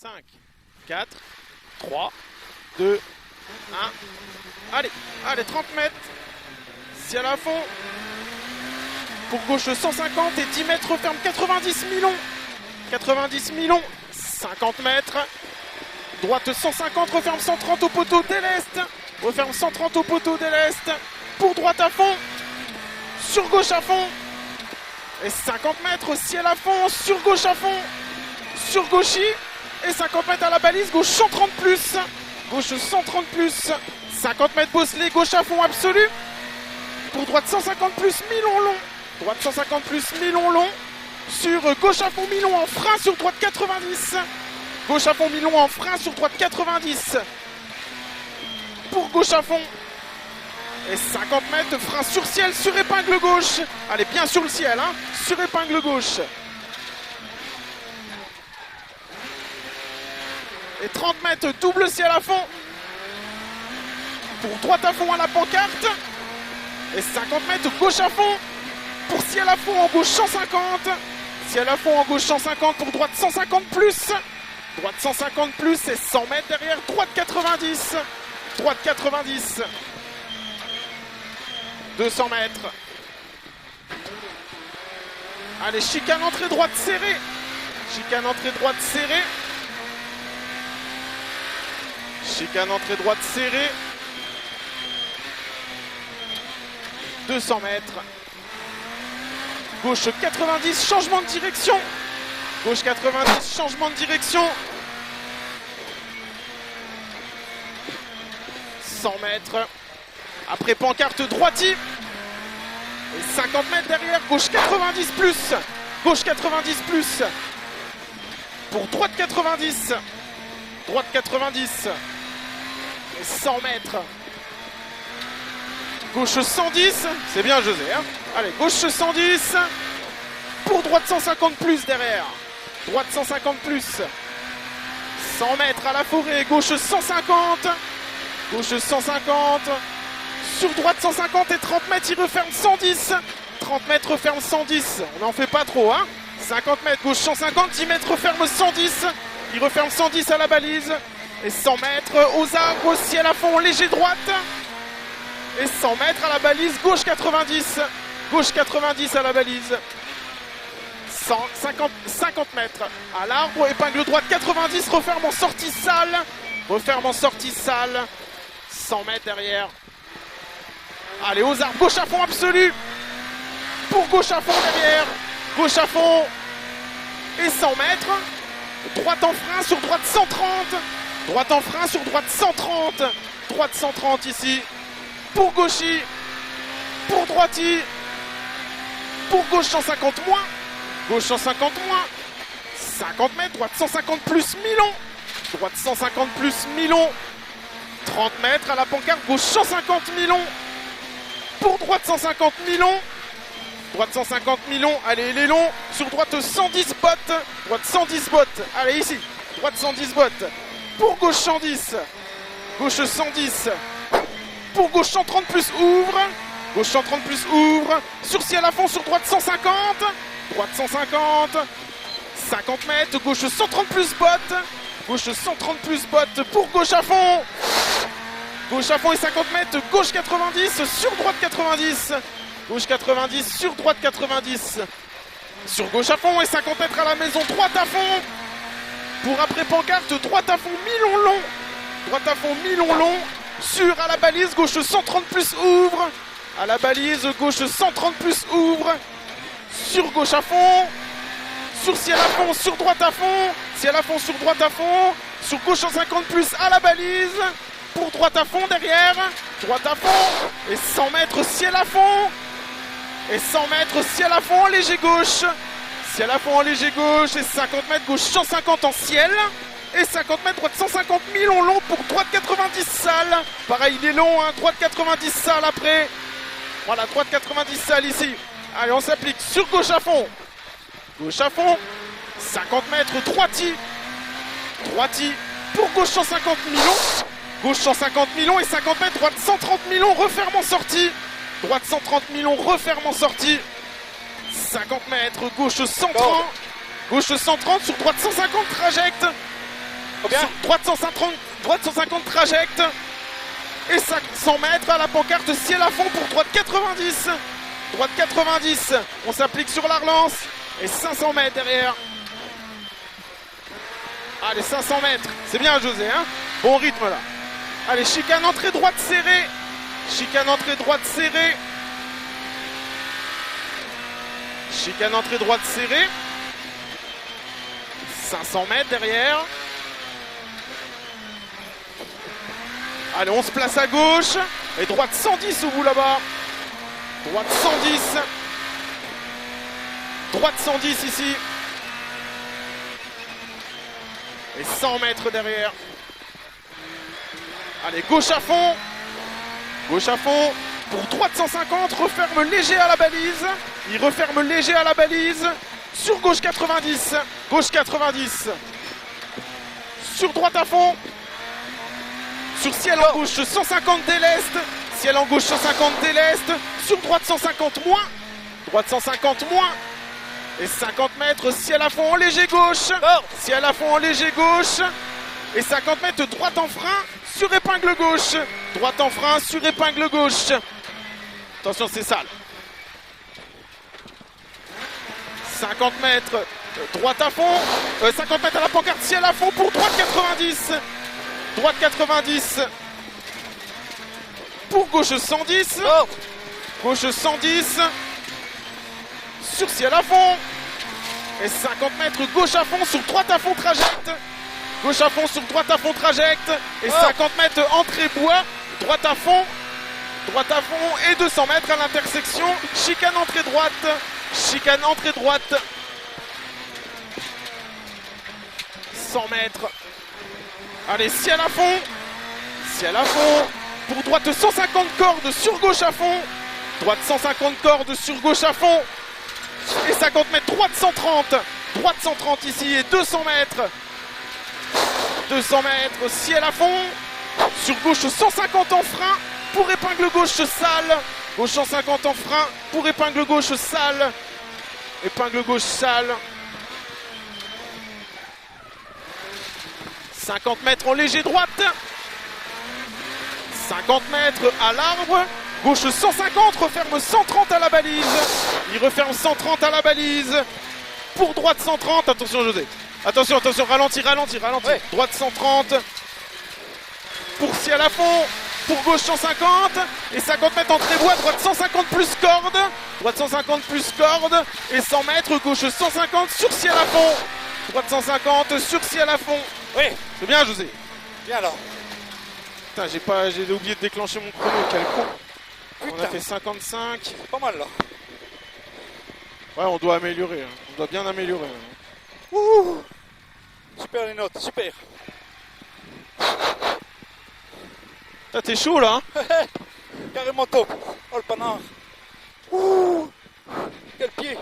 5, 4, 3, 2, 1. Allez, 30 mètres. Ciel à fond. Pour gauche 150 et 10 mètres referme 90 millions. 90 millions. 50 mètres. Droite 150, referme 130 au poteau dès l'est. Referme 130 au poteau dès l'est. Pour droite à fond. Sur gauche à fond. Et 50 mètres, ciel à fond. Sur gauche à fond. Sur gauchy. Et 50 mètres à la balise. Gauche 130 plus. Gauche 130 plus. 50 mètres bosselé. Gauche à fond absolu. Pour droite 150 plus. Milon long. Droite 150 plus. Milon long. Sur gauche à fond. Milon en frein sur droite 90. Gauche à fond, Milon en frein sur droite 90. Pour gauche à fond. Et 50 mètres, frein sur ciel, sur épingle gauche. Allez, bien sur le ciel, hein, sur épingle gauche. Et 30 mètres, double ciel à fond. Pour droite à fond à la pancarte. Et 50 mètres, gauche à fond. Pour ciel à fond en gauche 150. Ciel à fond en gauche 150, pour droite 150 plus. Droite 150 plus et 100 mètres derrière, droite 90. Droite 90. 200 mètres. Allez, chicane entrée droite serrée. Chicane entrée droite serrée. Chicane entrée droite serrée. 200 mètres. Gauche 90, changement de direction. Gauche 90, changement de direction. 100 mètres. Après pancarte droiti. Et 50 mètres derrière, gauche 90 plus. Gauche 90 plus. Pour droite 90. Droite 90. Et 100 mètres. Gauche 110. C'est bien José, hein. Allez, gauche 110. Pour droite 150 plus derrière. Droite 150 plus. 100 mètres à la forêt. Gauche 150. Gauche 150. Sur droite 150 et 30 mètres, il referme 110. 30 mètres referme 110. On n'en fait pas trop, hein. 50 mètres, gauche 150. 10 mètres referme 110. Il referme 110 à la balise. Et 100 mètres aux arbres, au ciel à fond, léger droite. Et 100 mètres à la balise, gauche 90. Gauche 90 à la balise. 50 mètres à l'arbre, épingle droite 90, referme en sortie sale. Referme en sortie sale. 100 mètres derrière. Allez, aux arbres, gauche à fond absolu. Pour gauche à fond derrière. Gauche à fond. Et 100 mètres. Droite en frein sur droite 130. Droite en frein sur droite 130. Droite 130 ici. Pour gauchy. Pour droiti. Pour gauche 150 moins. Gauche 150 moins. 50 mètres. Droite 150 plus Milon. Droite 150 plus Milon. 30 mètres à la pancarte. Gauche 150 Milon. Pour droite 150 Milon. Droite 150 Milon. Allez, il est long. Sur droite 110 bottes. Droite 110 bottes. Allez, ici. Droite 110 bottes. Pour gauche 110. Gauche 110. Pour gauche 130 plus ouvre. Gauche 130 plus ouvre. Sur ciel à fond sur droite 150. Droite 150. 50 mètres. Gauche 130 plus bottes. Gauche 130 plus bottes. Pour gauche à fond. Gauche à fond et 50 mètres. Gauche 90. Sur droite 90. Gauche 90. Sur droite 90. Sur gauche à fond et 50 mètres à la maison. Droite à fond. Pour après pancarte. Droite à fond. Milon long. Droite à fond. Milon long. Sur à la balise. Gauche 130 plus ouvre. À la balise. Gauche 130 plus ouvre. Sur gauche à fond. Sur ciel à fond. Sur droite à fond. Ciel à fond. Sur droite à fond. Sur gauche 150 plus à la balise. Pour droite à fond derrière. Droite à fond. Et 100 mètres ciel à fond. Et 100 mètres ciel à fond en léger gauche. Ciel à fond en léger gauche. Et 50 mètres gauche 150 en ciel. Et 50 mètres droite 150 Milon long pour droite 90 sale. Pareil, il est long, hein. Droite 90 sale après. Voilà, droite 90 sale ici. Allez, on s'applique sur gauche à fond. Gauche à fond. 50 mètres droiti. Droiti. Pour gauche 150 Milon. Gauche 150 Milon et 50 mètres. Droite 130 Milon. Referme en sortie. Droite 130 Milon. Referme en sortie. 50 mètres. Gauche 130. Gauche 130 sur droite 150. Trajecte. Combien? Droite 150 trajecte. Et 100 mètres à la pancarte ciel à fond pour droite 90. Droite 90. On s'applique sur la relance. Et 500 mètres derrière. Allez, 500 mètres. C'est bien, José, hein? Bon rythme là. Allez, chicane entrée droite serrée. Chicane entrée droite serrée. Chicane entrée droite serrée. 500 mètres derrière. Allez, on se place à gauche. Et droite 110 au bout là-bas. Droite 110. Droite 110 ici. Et 100 mètres derrière. Allez, gauche à fond. Gauche à fond. Pour droite 150, referme léger à la balise. Il referme léger à la balise. Sur gauche 90. Gauche 90. Sur droite à fond. Sur ciel en gauche 150 déleste. Ciel en gauche 150 déleste. Sur droite 150 moins. Droite 150 moins. Et 50 mètres, ciel à fond en léger gauche. Ciel à fond en léger gauche. Et 50 mètres, droite en frein sur épingle gauche. Droite en frein sur épingle gauche. Attention, c'est sale. 50 mètres, droite à fond. 50 mètres à la pancarte, ciel à fond pour droite 90. Droite 90. Pour gauche 110. Gauche 110. Sur ciel à fond. Et 50 mètres, gauche à fond sur droite à fond trajecte. Gauche à fond sur droite à fond trajecte. Et 50 mètres entrée bois. Droite à fond. Droite à fond et 200 mètres à l'intersection. Chicane entrée droite. Chicane entrée droite. 100 mètres. Allez, ciel à fond. Ciel à fond. Pour droite 150 cordes sur gauche à fond. Droite 150 cordes sur gauche à fond. Et 50 mètres, droite 130. Droite 130 ici et 200 mètres. 200 mètres, ciel à fond. Sur gauche 150 en frein. Pour épingle gauche sale. Gauche 150 en frein. Pour épingle gauche sale. Épingle gauche sale. 50 mètres en léger droite. 50 mètres à l'arbre. Gauche 150, referme 130 à la balise. Il referme 130 à la balise. Pour droite 130, attention José. Attention, attention, ralentis. Ouais. Droite 130. Pour ciel à fond. Pour gauche 150. Et 50 mètres entrée bois, droite 150 plus corde. Droite 150 plus corde. Et 100 mètres, gauche 150 sur ciel à fond. Droite 150 sur ciel à fond. Oui. C'est bien José. Bien alors. Putain, j'ai oublié de déclencher mon chrono, quel con. Putain. On a fait 55. Pas mal là. Ouais, on doit améliorer. On doit bien améliorer. Ouh. Super les notes, super. T'es chaud là, hein? Carrément top. Oh le panard. Ouh. Quel pied.